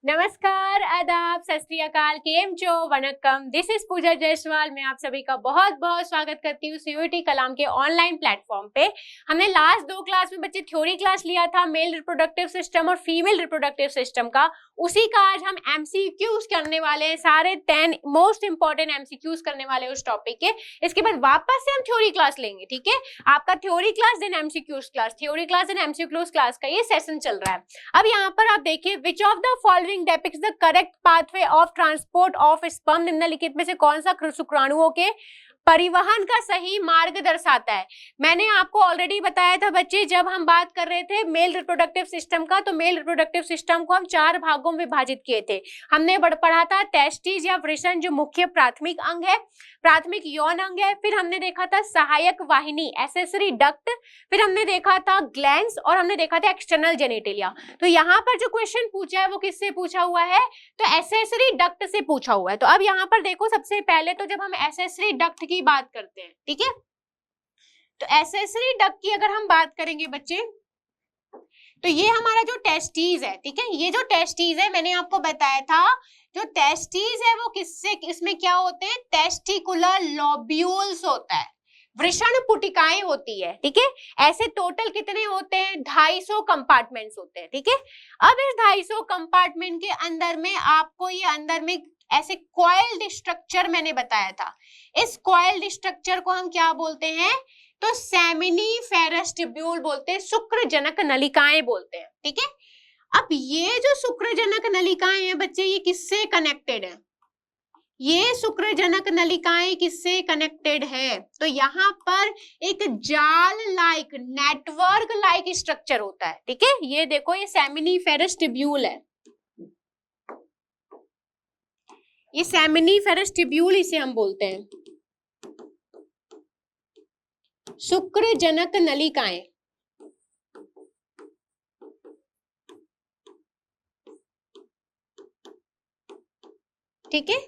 नमस्कार, आदाब, सत श्री अकाल, केम चो, वनक्कम। दिस इज पूजा जायसवाल। मैं आप सभी का बहुत बहुत स्वागत करती हूँ सीयूईटी कलाम के ऑनलाइन प्लेटफॉर्म पे। हमने लास्ट 2 क्लास में बच्चे थ्योरी क्लास लिया था मेल रिप्रोडक्टिव सिस्टम और फीमेल रिप्रोडक्टिव सिस्टम का। उसी का आज हम एमसीक्यूज करने वाले हैं, सारे 10 मोस्ट इंपॉर्टेंट एमसीक्यूज करने वाले हैं उस टॉपिक के। इसके बाद वापस से हम थ्योरी क्लास लेंगे, ठीक है। आपका theory class then MCQs class, theory class then MCQs class का ये सेशन चल रहा है। अब यहाँ पर आप देखिए, which of the following depicts the correct pathway of transport of sperm। निम्नलिखित में से कौन सा शुक्राणुओं के परिवहन का सही मार्ग दर्शाता है। मैंने आपको ऑलरेडी बताया था बच्चे, जब हम बात कर रहे थे मेल रिप्रोडक्टिव सिस्टम का, तो मेल रिप्रोडक्टिव सिस्टम को हम 4 भागों में विभाजित किए थे। हमने पढ़ा था टेस्टिस या वृषण, जो मुख्य प्राथमिक अंग है, प्राथमिक यौन अंग है। फिर हमने देखा था सहायक वाहिनी, एसेसरी डक्ट। फिर हमने देखा था ग्लैंड्स और हमने देखा था एक्सटर्नल जेनिटेलिया। तो यहाँ पर जो क्वेश्चन पूछा है वो किससे पूछा हुआ है? तो एसेसरी डक्ट से पूछा हुआ है। तो अब यहाँ पर देखो, सबसे पहले तो जब हम एसेसरी डक्ट की बात करते हैं, ठीक है, तो एसेसरी डक्ट की अगर हम बात करेंगे बच्चे, तो ये हमारा जो टेस्टिस है, ठीक है, ये जो टेस्टिस है मैंने आपको बताया था, जो टेस्टिस है वो किससे, इसमें क्या होते हैं, टेस्टिकुलर लोब्यूल्स होता है, वृषण पुटिकाएं होती है, ठीक है। ऐसे टोटल कितने होते हैं? 250 कंपार्टमेंट्स होते हैं, ठीक है। अब इस 250 कंपार्टमेंट के अंदर में आपको ये अंदर में ऐसे कॉइल्ड स्ट्रक्चर मैंने बताया था। इस कॉइल्ड स्ट्रक्चर को हम क्या बोलते हैं? तो सेमिनिफेरस ट्यूब्यूल बोलते हैं, शुक्रजनक नलिकाएं बोलते हैं, ठीक है। अब ये जो शुक्रजनक नलिकाएं हैं बच्चे, ये किससे कनेक्टेड है? ये शुक्रजनक नलिकाएं किससे कनेक्टेड है? तो यहाँ पर एक जाल लाइक, नेटवर्क लाइक स्ट्रक्चर होता है, ठीक है। ये देखो, ये सेमिनिफेरस ट्यूब्यूल है, ये सेमिनिफेरस ट्यूब्यूल इसे हम बोलते हैं, शुक्रजनक नलिकाएं, ठीक है,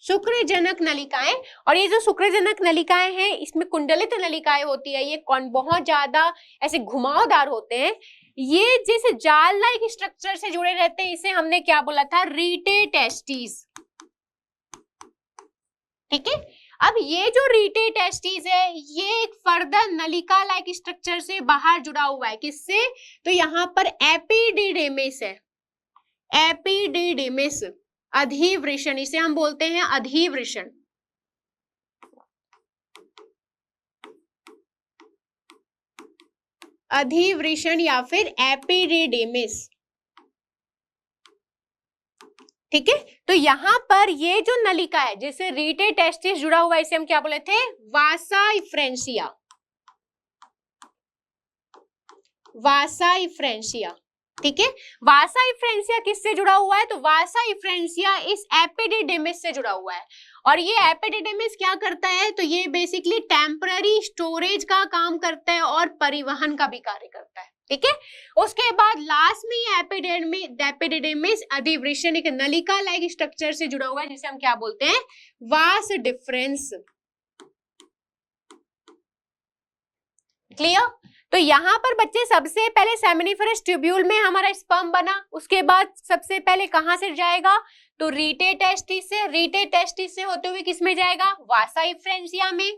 शुक्रजनक नलिकाएं। और ये जो शुक्रजनक नलिकाएं हैं, इसमें कुंडलित नलिकाएं होती है, ये कौन बहुत ज्यादा ऐसे घुमावदार होते हैं। ये जैसे जाल लाइक स्ट्रक्चर से जुड़े रहते हैं, इसे हमने क्या बोला था? रीटे टेस्टिस, ठीक है। अब ये जो रीटे टेस्टिस है, ये एक फर्दर नलिका लाइक स्ट्रक्चर से बाहर जुड़ा हुआ है, किससे? तो यहाँ पर एपिडिडेमिस है, एपिडिडेमिस, अधिवृषण, इसे हम बोलते हैं अधिवृषण, अधिवृषण या फिर एपिडिडेमिस, ठीक है। तो यहाँ पर ये जो नलिका है, जैसे रीटे टेस्टिस जुड़ा हुआ है, इसे हम क्या बोले थे? वासा इफ्रेंसिया, वासा इफ्रेंसिया, ठीक है। वासा इफ्रेंसिया किससे जुड़ा हुआ है? तो वासा इफ्रेंसिया इस एपिडिडेमिस से जुड़ा हुआ है। और ये एपिडिडेमिस क्या करता है? तो ये बेसिकली टेम्पररी स्टोरेज का काम करता है और परिवहन का भी कार्य करता है, ठीक है। उसके बाद लास्ट में ये एपिडिडेमिस अधिवृषण एक नलिका लाइक स्ट्रक्चर से जुड़ा हुआ है, जिसे हम क्या बोलते हैं? Vas deferens, clear. तो यहाँ पर बच्चे सबसे पहले सेमिनिफेरस ट्यूब्यूल में हमारा स्पर्म बना, उसके बाद सबसे पहले कहां से जाएगा? तो रीटे टेस्टिस से, रीटे टेस्टिस से होते हुए किस में जाएगा? वासा इफ्रेंसिया में,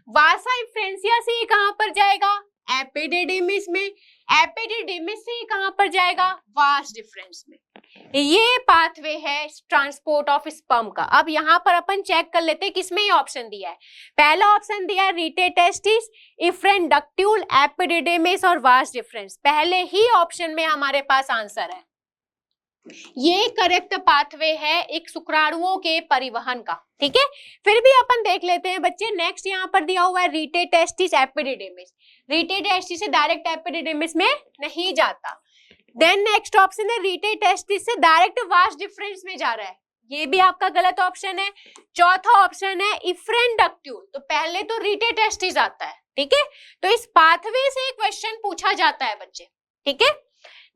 वासा इफ्रेंसिया से ये कहां पर जाएगा? एपिडिडेमिस में, एपिडिडेमिस से कहां पर जाएगा? वास डिफरेंस में। ये पाथवे है ट्रांसपोर्ट ऑफ स्पर्म का। अब यहाँ पर अपन चेक कर लेते हैं किसमें ये ऑप्शन दिया है। पहला ऑप्शन दिया है रीटे टेस्टिस, इफ्रेन डक्ट्यूल, एपिडिडेमिस और वास डिफरेंस। पहले ही ऑप्शन में हमारे पास आंसर है, ये करेक्ट पाथवे है एक शुक्राणुओं के परिवहन का, ठीक है। फिर भी अपन देख लेते हैं बच्चे, नेक्स्ट यहाँ पर दिया हुआ है रीटे टेस्टिस, एपिडिडेमिस। रीटे टेस्टिस से डायरेक्ट एपिडिडेमिस में नहीं जाता। देन नेक्स्ट ऑप्शन है रीटे टेस्टिस से डायरेक्ट वास डिफरेंस में जा रहा है, ये भी आपका गलत ऑप्शन है। चौथा ऑप्शन है इफ्रेन डक्ट्यूल, तो पहले तो रीटे टेस्टिस आता है, ठीक है। तो इस पाथवे से क्वेश्चन पूछा जाता है बच्चे, ठीक है।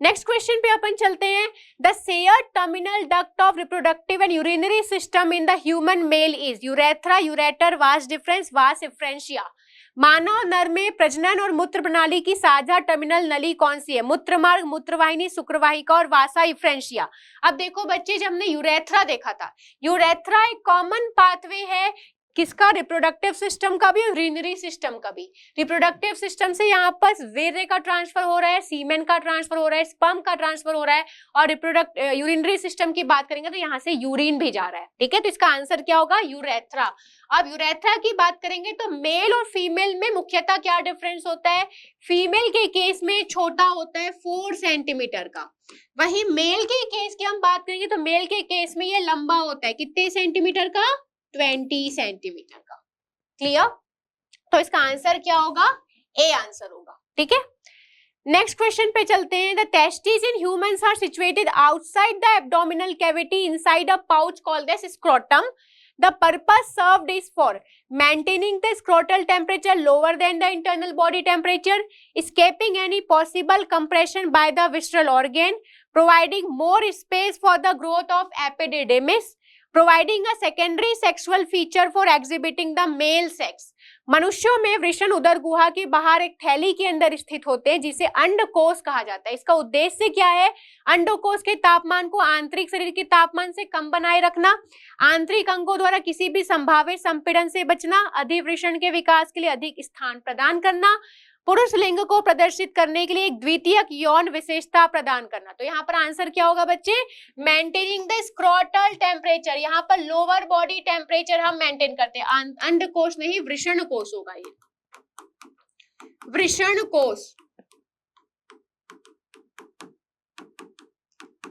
नेक्स्ट क्वेश्चन पे अपन चलते हैं। The shared terminal duct of reproductive and urinary system in the human male is urethra, ureter, vas deferens, वास इफ्रेंशिया। मानव नर में प्रजनन और मूत्र प्रणाली की साझा टर्मिनल नली कौन सी है? मूत्रमार्ग, मूत्रवाहिनी, शुक्रवाहिका और वासा इफ्रेंशिया। अब देखो बच्चे, जब हमने यूरेथ्रा देखा था, यूरेथ्रा एक कॉमन पाथवे है किसका? रिप्रोडक्टिव सिस्टम का भी और यूरिनरी सिस्टम का भी। रिप्रोडक्टिव सिस्टम से यहाँ पर वीर्य का ट्रांसफर हो रहा है, सीमेन का ट्रांसफर हो रहा है, स्पर्म का ट्रांसफर हो रहा है, और यूरिनरी सिस्टम की बात करेंगे तो यहाँ से यूरिन भी जा रहा है। ठीक है, तो इसका आंसर क्या होगा? यूरेथ्रा। अब यूरेथ्रा की बात करेंगे तो मेल और फीमेल में मुख्यतः क्या डिफरेंस होता है? फीमेल के केस में छोटा होता है 4 सेंटीमीटर का, वही मेल के केस की हम बात करेंगे तो मेल के केस में ये लंबा होता है कितने सेंटीमीटर का? 20 सेंटीमीटर का। क्लियर? तो इसका आंसर क्या होगा? ए आंसर होगा। ठीक है, नेक्स्ट क्वेश्चन पे चलते हैं। The testis in humans are situated outside the abdominal cavity inside a pouch called as scrotum. The purpose served is for maintaining the scrotal temperature lower than the internal body temperature, escaping any possible compression by the visceral organ, providing more space for the growth of epididymis, providing a secondary sexual feature for exhibiting the male sex. मनुष्यों में वृषण उदर गुहा के बाहर एक थैली के अंदर स्थित होते हैं जिसे अंडकोश कहा जाता है। इसका उद्देश्य क्या है? अंडकोश के तापमान को आंतरिक शरीर के तापमान से कम बनाए रखना, आंतरिक अंगों द्वारा किसी भी संभावित संपीड़न से बचना, अधिवृषण के विकास के लिए अधिक स्थान प्रदान करना, पुरुष लिंग को प्रदर्शित करने के लिए एक द्वितीयक यौन विशेषता प्रदान करना। तो यहाँ पर आंसर क्या होगा बच्चे? Maintaining the scrotal temperature. यहाँ पर लोअर बॉडी टेम्परेचर हम मेंटेन करते हैं। अंडकोश नहीं, वृषण कोश होगा ये, वृषण कोश।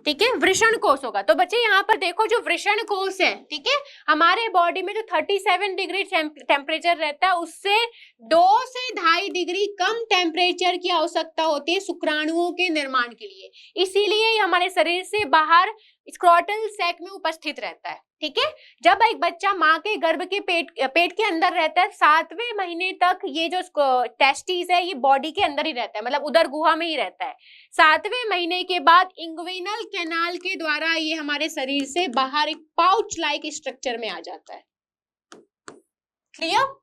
ठीक है, वृषण कोश होगा। तो बच्चे यहाँ पर देखो, जो वृषण कोश है, ठीक है, हमारे बॉडी में जो 37 डिग्री टेम्परेचर रहता है उससे 2 से 2.5 डिग्री कम टेम्परेचर की आवश्यकता होती है शुक्राणुओं के निर्माण के लिए। इसीलिए हमारे शरीर से बाहर स्क्रोटल सैक में उपस्थित रहता है। ठीक है, जब एक बच्चा माँ के गर्भ के पेट के अंदर रहता है 7वें महीने तक ये जो टेस्टिस है ये बॉडी के अंदर ही रहता है, मतलब उदर गुहा में ही रहता है। 7वें महीने के बाद इंग्विनल कैनाल के द्वारा ये हमारे शरीर से बाहर एक पाउच लाइक स्ट्रक्चर में आ जाता है। क्लियर?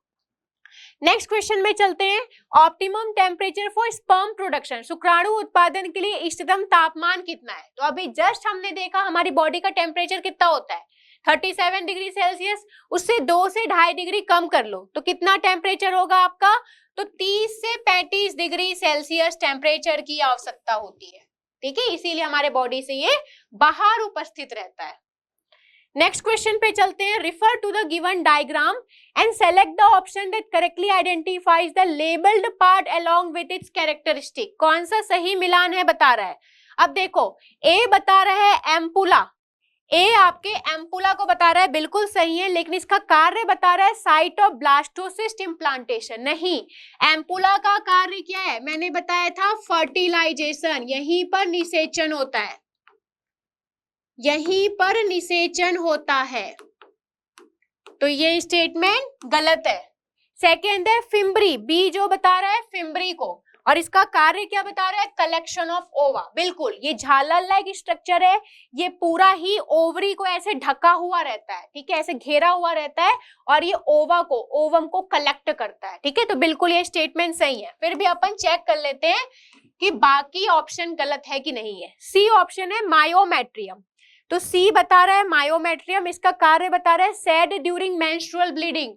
नेक्स्ट क्वेश्चन में चलते हैं। Optimum temperature for sperm production, शुक्राणु उत्पादन के लिए इष्टतम तापमान कितना है? तो अभी जस्ट हमने देखा हमारी बॉडी का टेम्परेचर कितना होता है 37 डिग्री सेल्सियस, उससे 2 से 2.5 डिग्री कम कर लो तो कितना टेम्परेचर होगा आपका? तो 30 से 35 डिग्री सेल्सियस टेम्परेचर की आवश्यकता होती है। ठीक है, इसीलिए हमारे बॉडी से ये बाहर उपस्थित रहता है। नेक्स्ट क्वेश्चन पे चलते हैं। Refer to the given diagram and select the option that correctly identifies the labelled part along with its characteristic. कौन सा सही मिलान है बता रहा है। अब देखो, ए बता रहा है एम्पुला, ए आपके एम्पुला को बता रहा है, बिल्कुल सही है, लेकिन इसका कार्य बता रहा है साइट ऑफ ब्लास्टोसिस्ट इम्प्लांटेशन। नहीं, एम्पुला का कार्य क्या है? मैंने बताया था फर्टिलाइजेशन, यहीं पर निषेचन होता है, यहीं पर निषेचन होता है, तो ये स्टेटमेंट गलत है। सेकेंड है फिम्बरी, बी जो बता रहा है फिम्बरी को, और इसका कार्य क्या बता रहा है? कलेक्शन ऑफ ओवा। बिल्कुल, ये झालर लाइक स्ट्रक्चर है, ये पूरा ही ओवरी को ऐसे ढका हुआ रहता है, ठीक है, ऐसे घेरा हुआ रहता है, और ये ओवा को, ओवम को कलेक्ट करता है। ठीक है, तो बिल्कुल ये स्टेटमेंट सही है। फिर भी अपन चेक कर लेते हैं कि बाकी ऑप्शन गलत है कि नहीं है। सी ऑप्शन है मायोमेट्रियम, तो सी बता रहा है मायोमेट्रियम, इसका कार्य बता रहा है सेड ड्यूरिंग मेंस्ट्रुअल ब्लीडिंग।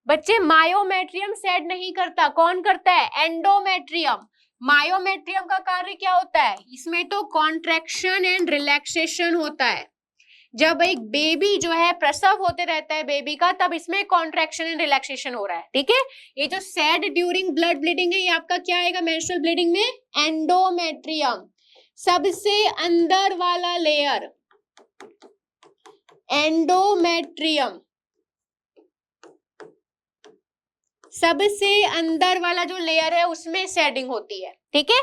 बच्चे, मायोमेट्रियम सेड नहीं करता, कौन करता है? एंडोमेट्रियम। मायोमेट्रियम का कार्य क्या होता है? इसमें तो कॉन्ट्रैक्शन एंड रिलैक्सेशन होता है। जब एक बेबी जो है प्रसव होते रहता है बेबी का, तब इसमें कॉन्ट्रैक्शन एंड रिलैक्सेशन हो रहा है। ठीक है, ये जो सेड ड्यूरिंग ब्लड ब्लीडिंग है ये आपका क्या आएगा मेंस्ट्रुअल ब्लीडिंग में? एंडोमेट्रियम। सबसे अंदर वाला लेयर एंडोमेट्रियम, सबसे अंदर वाला जो लेयर है उसमें सेडिंग होती है। ठीक है,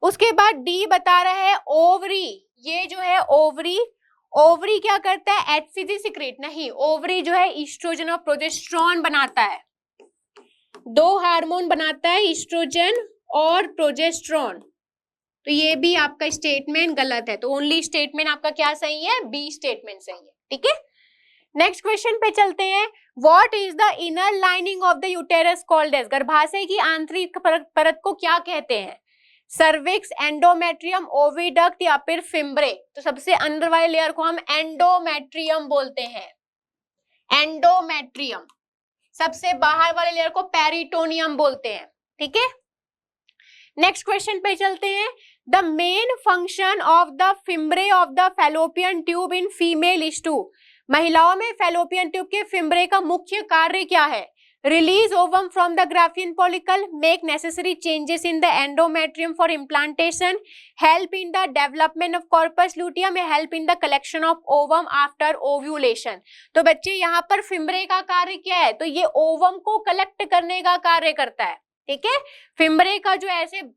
उसके बाद डी बता रहा है ओवरी, ये जो है ओवरी, ओवरी क्या करता है? एचसीजी सिक्रेट नहीं, ओवरी जो है ईस्ट्रोजन और प्रोजेस्टेरोन बनाता है, 2 हार्मोन बनाता है, ईस्ट्रोजन और प्रोजेस्टेरोन। तो ये भी आपका स्टेटमेंट गलत है, तो ओनली स्टेटमेंट आपका क्या सही है? बी स्टेटमेंट सही है। ठीक है, नेक्स्ट क्वेश्चन पे चलते हैं। What is the inner lining of the uterus called as? गर्भाशय की आंतरिक परत को क्या कहते हैं? सर्विक्स, एंडोमेट्रियम, ओविडक्ट या फिर फिम्ब्रे? तो सबसे अंदर वाले लेयर को हम एंडोमेट्रियम बोलते हैं, एंडोमेट्रियम। सबसे बाहर वाले लेयर को पेरिटोनियम बोलते हैं, ठीक है। नेक्स्ट क्वेश्चन पे चलते हैं। The main function of the fimbriae of the fallopian tube in female is to? महिलाओं में फैलोपियन ट्यूब के फिम्ब्रे का मुख्य कार्य क्या है? Release ovum from the Graafian follicle, make necessary changes in the endometrium for implantation, help in the development of corpus luteum या help in the collection of ovum after ovulation. तो बच्चे यहाँ पर फिम्ब्रे का कार्य क्या है? तो ये ओवम को कलेक्ट करने का कार्य करता है, ठीक है। फिम्ब्रे का जो ऐसे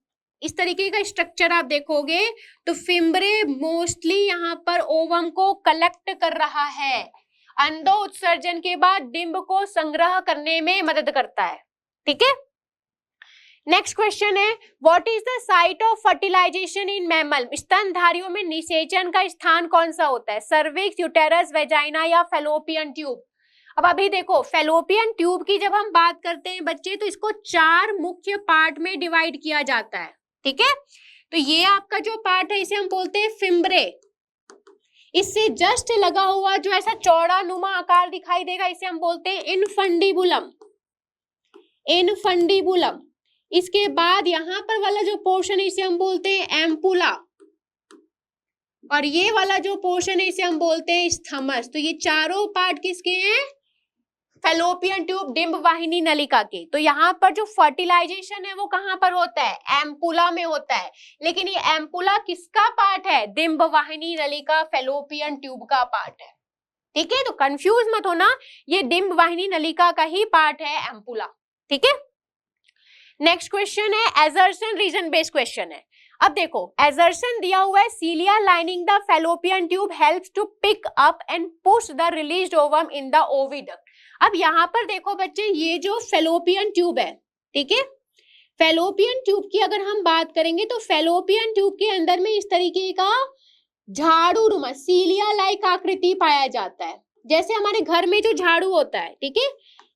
इस तरीके का स्ट्रक्चर आप देखोगे तो फिम्ब्रे मोस्टली यहाँ पर ओवम को कलेक्ट कर रहा है, अंडो उत्सर्जन के बाद डिंब को संग्रह करने में मदद करता है, ठीक है। नेक्स्ट क्वेश्चन है, what is the site of fertilisation in mammal? स्तनधारियों में निषेचन का स्थान कौन सा होता है? सर्विक्स, यूटेरस, वेजाइना या फैलोपियन ट्यूब? अब अभी देखो, फैलोपियन ट्यूब की जब हम बात करते हैं बच्चे तो इसको 4 मुख्य पार्ट में डिवाइड किया जाता है, ठीक है। तो ये आपका जो पार्ट है इसे हम बोलते हैं फिम्ब्रे। इससे जस्ट लगा हुआ जो ऐसा चौड़ा नुमा आकार दिखाई देगा इसे हम बोलते हैं इनफंडिबुलम, इनफंडिबुलम। इसके बाद यहाँ पर वाला जो पोर्शन है इसे हम बोलते हैं एम्पुला, और ये वाला जो पोर्शन है इसे हम बोलते हैं स्थमस। तो ये चारों पार्ट किसके हैं? फैलोपियन ट्यूब डिंब वाहिनी नलिका के। तो यहाँ पर जो फर्टिलाइजेशन है वो कहाँ पर होता है? एम्पुला में होता है। लेकिन ये एम्पुला किसका पार्ट है? डिंब वाहिनी नलिका फैलोपियन ट्यूब का पार्ट है, ठीक है। तो कंफ्यूज मत होना, ये डिंब वाहिनी नलिका का ही पार्ट है एम्पुला, ठीक है। नेक्स्ट क्वेश्चन है एजर्सन रीजन बेस्ड क्वेश्चन है। अब देखो एजर्सन दिया हुआ है, cilia lining the fallopian tube helps to pick up and push the released ovum in the oviduct. अब यहाँ पर देखो बच्चे, ये जो फैलोपियन ट्यूब है, ठीक है, फैलोपियन ट्यूब की अगर हम बात करेंगे तो फैलोपियन ट्यूब के अंदर में इस तरीके का झाड़ू नुमा सीलिया लाइक आकृति पाया जाता है, जैसे हमारे घर में जो झाड़ू होता है, ठीक है।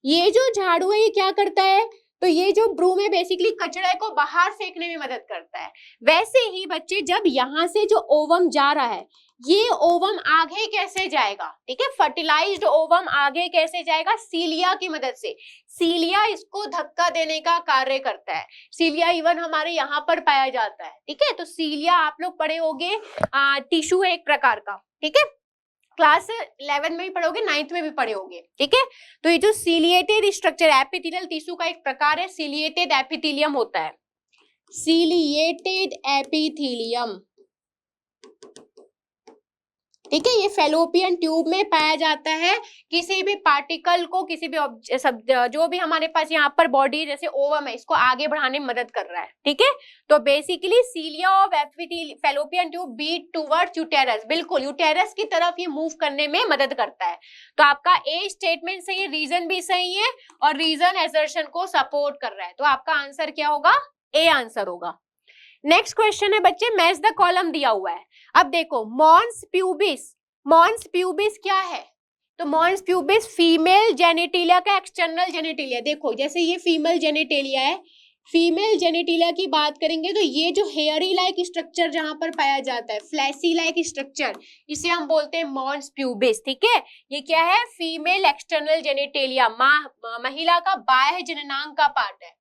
ये जो झाड़ू है ये क्या करता है? तो ये जो ब्रूम है बेसिकली कचरे को बाहर फेंकने में मदद करता है। वैसे ही बच्चे जब यहाँ से जो ओवम जा रहा है, ये ओवम आगे कैसे जाएगा? ठीक है, फर्टिलाइज्ड ओवम आगे कैसे जाएगा? सीलिया की मदद से। सीलिया इसको धक्का देने का कार्य करता है। सीलिया इवन हमारे यहाँ पर पाया जाता है, ठीक है। तो सीलिया आप लोग पढ़े होंगे, टिश्यू है एक प्रकार का, ठीक है। क्लास 11 में भी पढ़ोगे, 9th में भी पढ़े होंगे, ठीक है। तो ये जो सीलिएटेड स्ट्रक्चर एपिथेलियल टिश्यू का एक प्रकार है, सीलिएटेड एपिथेलियम होता है, सीलिएटेड एपिथेलियम, ठीक है। ये फैलोपियन ट्यूब में पाया जाता है। किसी भी पार्टिकल को, किसी भी जो भी हमारे पास यहाँ पर बॉडी जैसे ओवम है, इसको आगे बढ़ाने में मदद कर रहा है, ठीक है। तो basically cilia of fallopian tube beat towards uterus, बिल्कुल यूटेरस की तरफ ये मूव करने में मदद करता है। तो आपका ए स्टेटमेंट सही है, रीजन भी सही है और रीजन एसर्शन को सपोर्ट कर रहा है। तो आपका आंसर क्या होगा? ए आंसर होगा। नेक्स्ट क्वेश्चन है बच्चे, मैच द कॉलम दिया हुआ है। अब देखो मॉन्स प्यूबिस, मॉन्स प्यूबिस क्या है? तो मॉन्स प्यूबिस फीमेल जेनिटेलिया का एक्सटर्नल जेनिटेलिया। देखो जैसे ये फीमेल जेनिटेलिया है, फीमेल जेनिटेलिया की बात करेंगे तो ये जो हेयरी लाइक स्ट्रक्चर जहां पर पाया जाता है, फ्लैसी लाइक स्ट्रक्चर, इसे हम बोलते हैं मॉन्स प्यूबिस, ठीक है। ये क्या है? फीमेल एक्सटर्नल जेनिटेलिया, महिला का बाह्य जननांग का पार्ट है,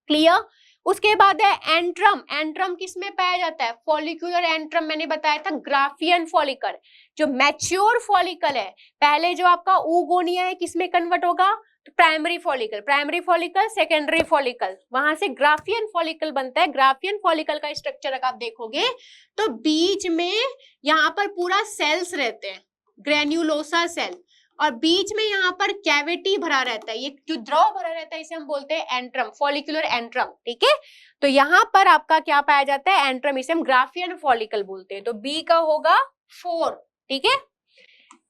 क्लियर। उसके बाद है एंट्रम, एंट्रम किस में पाया जाता है? फॉलिकुलर एंट्रम, मैंने बताया था ग्राफियन फॉलिकल। जो मैच्योर फॉलिकल है, पहले जो आपका oogonia है किस में कन्वर्ट होगा? तो primary follicle, primary follicle, secondary follicle, वहां से ग्राफियन फॉलिकल बनता है। ग्राफियन फॉलिकल का स्ट्रक्चर अगर आप देखोगे तो बीच में यहाँ पर पूरा सेल्स रहते हैं, ग्रेन्युलोसा सेल, और बीच में यहाँ पर कैविटी भरा रहता है, ये जो द्रव भरा रहता है इसे हम बोलते हैं एंट्रम, फॉलिकुलर एंट्रम, ठीक है। तो यहाँ पर आपका क्या पाया जाता है? एंट्रम, इसे हम ग्राफियन फॉलिकल बोलते हैं। तो बी का होगा 4, ठीक है।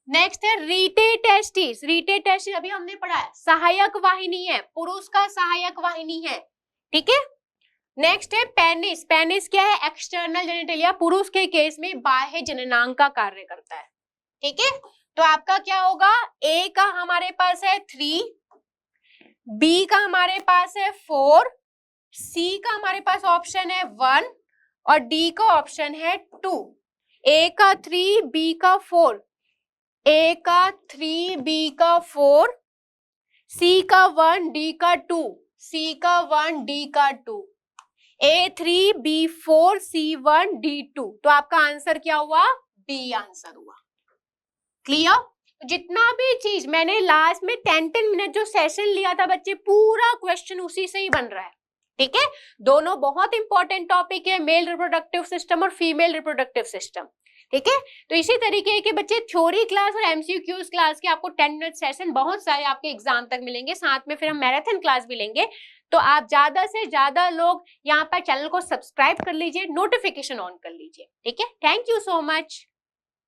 नेक्स्ट है रीटेटेस्टिस, रीटेटेस्टिस अभी हमने पढ़ा है, सहायक वाहिनी है, पुरुष का सहायक वाहिनी है, ठीक है। नेक्स्ट है पेनिस, पेनिस क्या है? एक्सटर्नल जेनिटेलिया, पुरुष के केस में बाह्य जननांग का कार्य करता है, ठीक है। तो आपका क्या होगा, ए का हमारे पास है 3, बी का हमारे पास है 4, सी का हमारे पास ऑप्शन है 1 और डी का ऑप्शन है 2। ए का 3, बी का 4, ए का 3, बी का 4, सी का 1, डी का 2, सी का 1, डी का 2, A3, B4, C1, D2। तो आपका आंसर क्या हुआ, डी आंसर हुआ। क्लियर? जितना भी चीज मैंने लास्ट में 10 मिनट जो सेशन लिया था बच्चे, पूरा क्वेश्चन उसी से ही बन रहा है। ठीक है, दोनों बहुत इंपॉर्टेंट टॉपिक है, मेल रिप्रोडक्टिव सिस्टम और फीमेल रिप्रोडक्टिव सिस्टम। ठीक है, तो इसी तरीके के बच्चे थ्योरी क्लास और एमसीक्यूज क्लास के आपको 10 मिनट सेशन बहुत सारे आपके एग्जाम तक मिलेंगे, साथ में फिर हम मैराथन क्लास भी लेंगे। तो आप ज्यादा से ज्यादा लोग यहाँ पर चैनल को सब्सक्राइब कर लीजिए, नोटिफिकेशन ऑन कर लीजिए। ठीक है, थैंक यू सो मच।